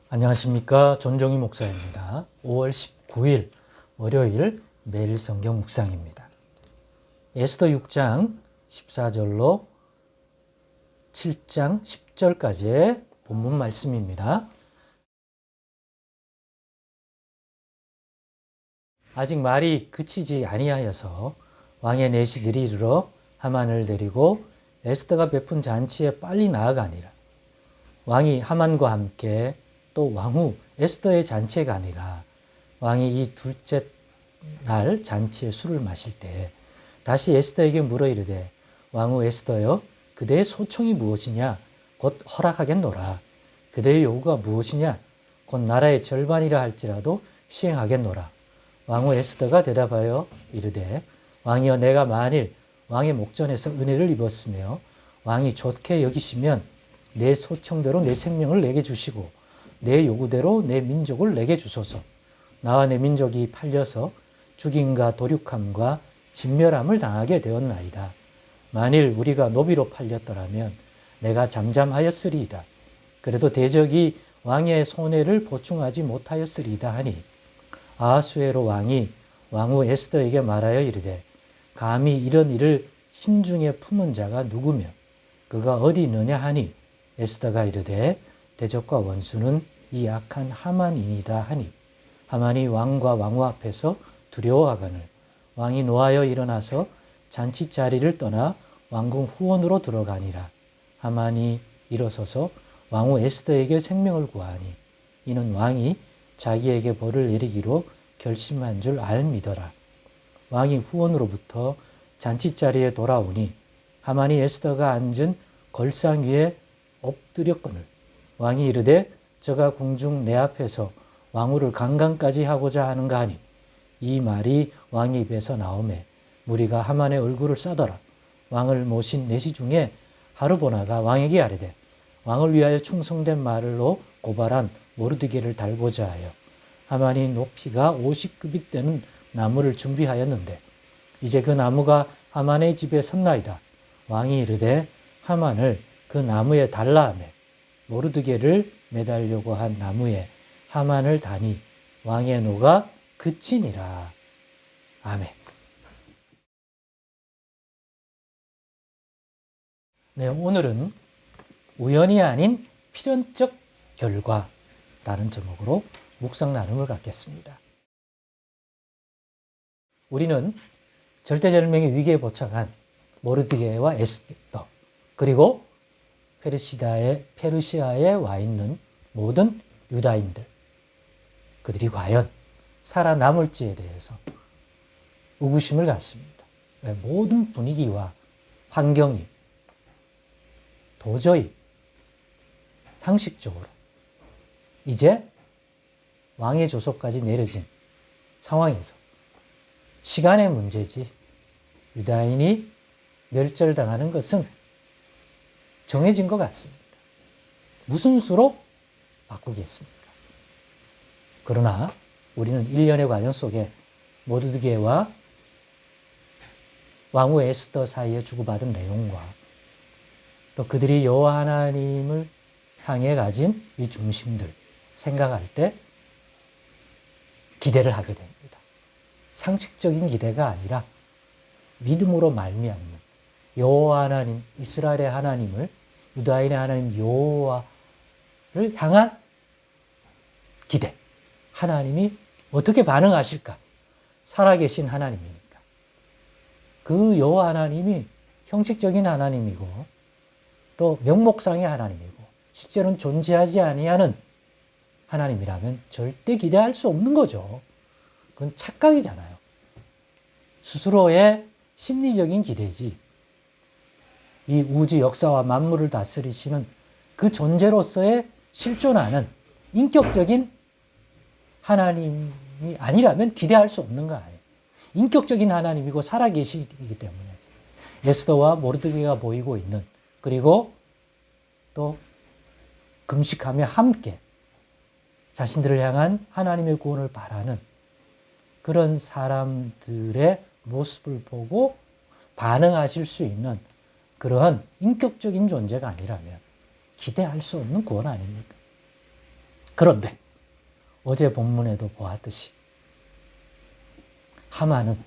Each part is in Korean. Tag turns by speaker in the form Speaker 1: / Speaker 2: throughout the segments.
Speaker 1: 안녕하십니까. 전종희 목사입니다. 5월 19일 월요일 매일 성경 묵상입니다. 에스더 6장 14절로 7장 10절까지의 본문 말씀입니다. 아직 말이 그치지 아니하여서 왕의 내시들이 이르러 하만을 데리고 에스더가 베푼 잔치에 빨리 나아가니라. 왕이 하만과 함께 또 왕후 에스더의 잔치에 가니라. 왕이 이 둘째 날 잔치에 술을 마실 때 다시 에스더에게 물어 이르되 왕후 에스더여 그대의 소청이 무엇이냐 곧 허락하겠노라. 그대의 요구가 무엇이냐 곧 나라의 절반이라 할지라도 시행하겠노라. 왕후 에스더가 대답하여 이르되 왕이여 내가 만일 왕의 목전에서 은혜를 입었으며 왕이 좋게 여기시면 내 소청대로 내 생명을 내게 주시고 내 요구대로 내 민족을 내게 주소서. 나와 내 민족이 팔려서 죽임과 도륙함과 진멸함을 당하게 되었나이다. 만일 우리가 노비로 팔렸더라면 내가 잠잠하였으리이다. 그래도 대적이 왕의 손해를 보충하지 못하였으리이다 하니 아하수에로 왕이 왕후 에스더에게 말하여 이르되 감히 이런 일을 심중에 품은 자가 누구며 그가 어디 있느냐 하니 에스더가 이르되 대적과 원수는 이 악한 하만이니이다 하니 하만이 왕과 왕후 앞에서 두려워하거늘 왕이 노하여 일어나서 잔치 자리를 떠나 왕궁 후원으로 들어가니라. 하만이 일어서서 왕후 에스더에게 생명을 구하니 이는 왕이 자기에게 벌을 내리기로 결심한 줄 알미더라. 왕이 후원으로부터 잔치 자리에 돌아오니 하만이 에스더가 앉은 걸상 위에 엎드렸거늘 왕이 이르되 저가 궁중 내 앞에서 왕후를 강간까지 하고자 하는가 하니 이 말이 왕의 입에서 나오매 무리가 하만의 얼굴을 싸더라. 왕을 모신 내시 중에 하르보나가 왕에게 아뢰되 왕을 위하여 충성된 말로 고발한 모르드게를 달고자 하여 하만이 높이가 50규빗 되는 나무를 준비하였는데 이제 그 나무가 하만의 집에 섰나이다. 왕이 이르되 하만을 그 나무에 달라 하매 모르드게를 매달려고 한 나무에 하만을 다니 왕의 노가 그치니라. 아멘. 네, 오늘은 우연이 아닌 필연적 결과라는 제목으로 묵상 나눔을 갖겠습니다. 우리는 절대절명의 위기에 봉착한 모르드게와 에스더 그리고 페르시아에 와 있는 모든 유다인들 그들이 과연 살아남을지에 대해서 의구심을 갖습니다. 모든 분위기와 환경이 도저히 상식적으로 이제 왕의 조소까지 내려진 상황에서 시간의 문제지 유다인이 멸절당하는 것은 정해진 것 같습니다. 무슨 수로 바꾸겠습니까? 그러나 우리는 일련의 과정 속에 모르드게와 왕후 에스더 사이에 주고받은 내용과 또 그들이 여호와 하나님을 향해 가진 이 중심들 생각할 때 기대를 하게 됩니다. 상식적인 기대가 아니라 믿음으로 말미암는 여호와 하나님, 이스라엘의 하나님을 유다인의 하나님 여호와를 향한 기대. 하나님이 어떻게 반응하실까? 살아계신 하나님이니까. 그 여호와 하나님이 형식적인 하나님이고 또 명목상의 하나님이고 실제로는 존재하지 아니하는 하나님이라면 절대 기대할 수 없는 거죠. 그건 착각이잖아요. 스스로의 심리적인 기대지. 이 우주 역사와 만물을 다스리시는 그 존재로서의 실존하는 인격적인 하나님이 아니라면 기대할 수 없는 거 아니에요. 인격적인 하나님이고 살아계시기 때문에 에스더와 모르드게가 보이고 있는 그리고 또 금식하며 함께 자신들을 향한 하나님의 구원을 바라는 그런 사람들의 모습을 보고 반응하실 수 있는 그러한 인격적인 존재가 아니라면 기대할 수 없는 구원 아닙니까? 그런데 어제 본문에도 보았듯이 하만은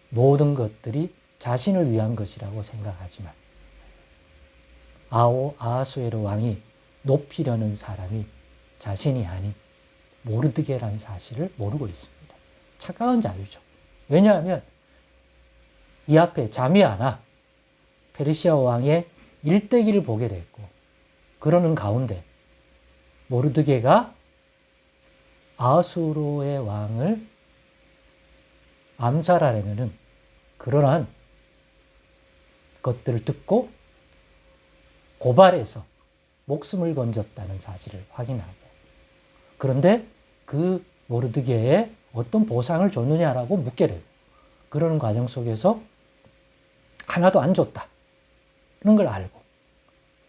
Speaker 1: 모든 것들이 자신을 위한 것이라고 생각하지만 아하수에로 왕이 높이려는 사람이 자신이 아닌 모르드게라는 사실을 모르고 있습니다. 착각한 자유죠. 왜냐하면 이 앞에 자미아나 페르시아 왕의 일대기를 보게 됐고, 그러는 가운데 모르드게가 아수르의 왕을 암살하려는 그러한 것들을 듣고 고발해서 목숨을 건졌다는 사실을 확인하고, 그런데 그 모르드게에 어떤 보상을 줬느냐라고 묻게 되고, 그러는 과정 속에서 하나도 안 줬다는 걸 알고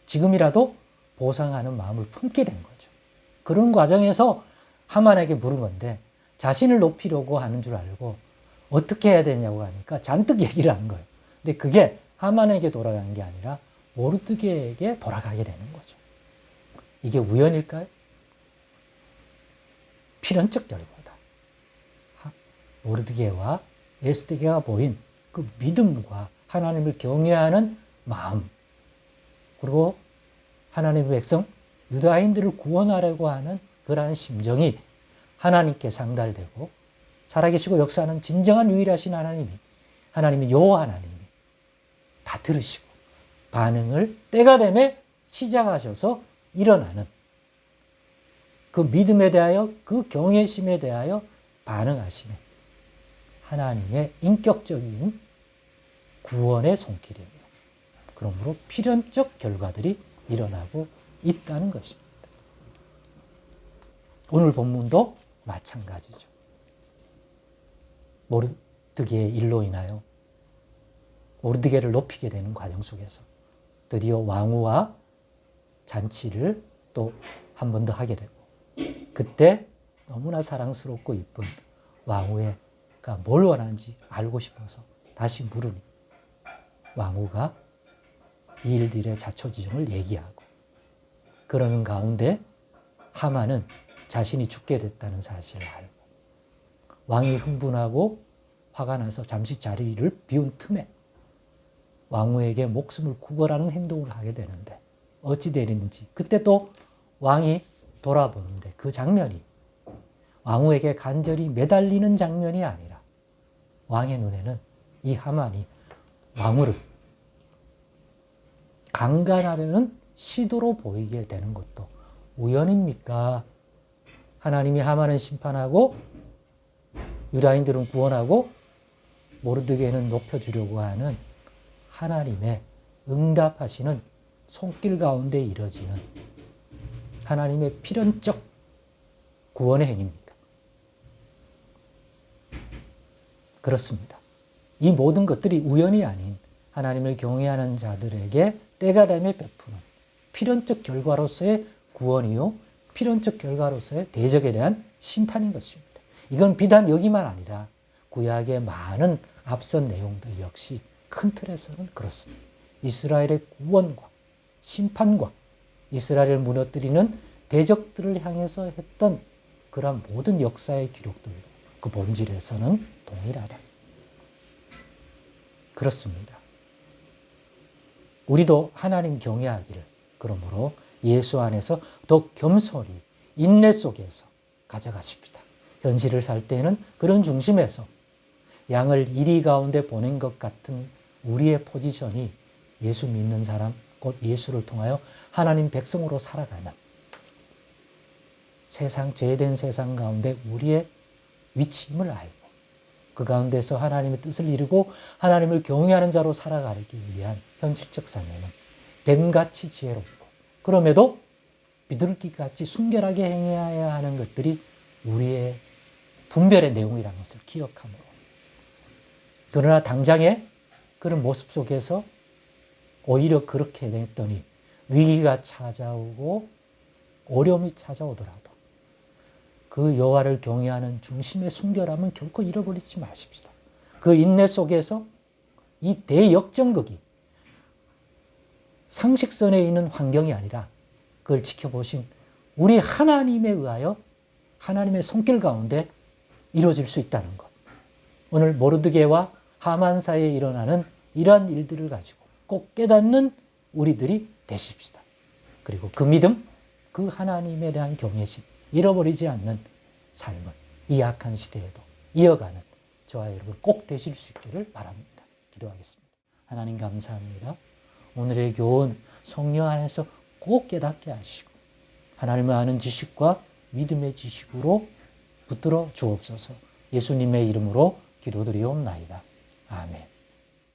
Speaker 1: 지금이라도 보상하는 마음을 품게 된 거죠. 그런 과정에서 하만에게 물은 건데, 자신을 높이려고 하는 줄 알고 어떻게 해야 되냐고 하니까 잔뜩 얘기를 한 거예요. 근데 그게 하만에게 돌아간 게 아니라 모르드게에게 돌아가게 되는 거죠. 이게 우연일까요? 필연적 결과다. 모르드게와 에스더가 보인 그 믿음과 하나님을 경외하는 마음, 그리고 하나님의 백성 유다인들을 구원하려고 하는 그러한 심정이 하나님께 상달되고, 살아계시고 역사하는 진정한 유일하신 하나님이 여호와 하나님이 다 들으시고 반응을 때가 되매 시작하셔서 일어나는 그 믿음에 대하여, 그 경외심에 대하여 반응하시는 하나님의 인격적인 구원의 손길입니다. 그러므로 필연적 결과들이 일어나고 있다는 것입니다. 오늘 본문도 마찬가지죠. 모르드게의 일로 인하여 모르드게를 높이게 되는 과정 속에서 드디어 왕후와 잔치를 또 한 번 더 하게 되고, 그때 너무나 사랑스럽고 이쁜 왕후가 뭘 원하는지 알고 싶어서 다시 물으니 왕후가 이 일들의 자초지종을 얘기하고, 그러는 가운데 하만은 자신이 죽게 됐다는 사실을 알고, 왕이 흥분하고 화가 나서 잠시 자리를 비운 틈에 왕후에게 목숨을 구걸하는 행동을 하게 되는데, 어찌 되는지 그때 또 왕이 돌아보는데 그 장면이 왕후에게 간절히 매달리는 장면이 아니라 왕의 눈에는 이 하만이 왕후를 강간하려는 시도로 보이게 되는 것도 우연입니까? 하나님이 하만은 심판하고 유다인들은 구원하고 모르드게는 높여주려고 하는 하나님의 응답하시는 손길 가운데 이뤄지는 하나님의 필연적 구원의 행위입니까? 그렇습니다. 이 모든 것들이 우연이 아닌 하나님을 경외하는 자들에게 때가 되며 베푸는 필연적 결과로서의 구원이요, 필연적 결과로서의 대적에 대한 심판인 것입니다. 이건 비단 여기만 아니라 구약의 많은 앞선 내용들 역시 큰 틀에서는 그렇습니다. 이스라엘의 구원과 심판과 이스라엘을 무너뜨리는 대적들을 향해서 했던 그러한 모든 역사의 기록들도 그 본질에서는 동일하다. 그렇습니다. 우리도 하나님 경외하기를, 그러므로 예수 안에서 더 겸손히 인내 속에서 가져가십시다. 현실을 살 때는 그런 중심에서 양을 이리 가운데 보낸 것 같은 우리의 포지션이 예수 믿는 사람, 곧 예수를 통하여 하나님 백성으로 살아가는 세상, 죄된 세상 가운데 우리의 위치임을 알고 그 가운데서 하나님의 뜻을 이루고 하나님을 경외하는 자로 살아가기 위한 현실적 삶에는 뱀같이 지혜롭고 그럼에도 비둘기같이 순결하게 행해야 하는 것들이 우리의 분별의 내용이라는 것을 기억함으로, 그러나 당장의 그런 모습 속에서 오히려 그렇게 됐더니 위기가 찾아오고 어려움이 찾아오더라도 그 여호와를 경외하는 중심의 순결함은 결코 잃어버리지 마십시다. 그 인내 속에서 이 대역전극이 상식선에 있는 환경이 아니라 그걸 지켜보신 우리 하나님에 의하여 하나님의 손길 가운데 이루어질 수 있다는 것. 오늘 모르드게와 하만 사이에 일어나는 이러한 일들을 가지고 꼭 깨닫는 우리들이 되십시다. 그리고 그 믿음, 그 하나님에 대한 경외심, 잃어버리지 않는 삶을 이 악한 시대에도 이어가는 저와 여러분 꼭 되실 수 있기를 바랍니다. 기도하겠습니다. 하나님 감사합니다. 오늘의 교훈 성령 안에서 꼭 깨닫게 하시고 하나님을 아는 지식과 믿음의 지식으로 붙들어 주옵소서. 예수님의 이름으로 기도드리옵나이다. 아멘.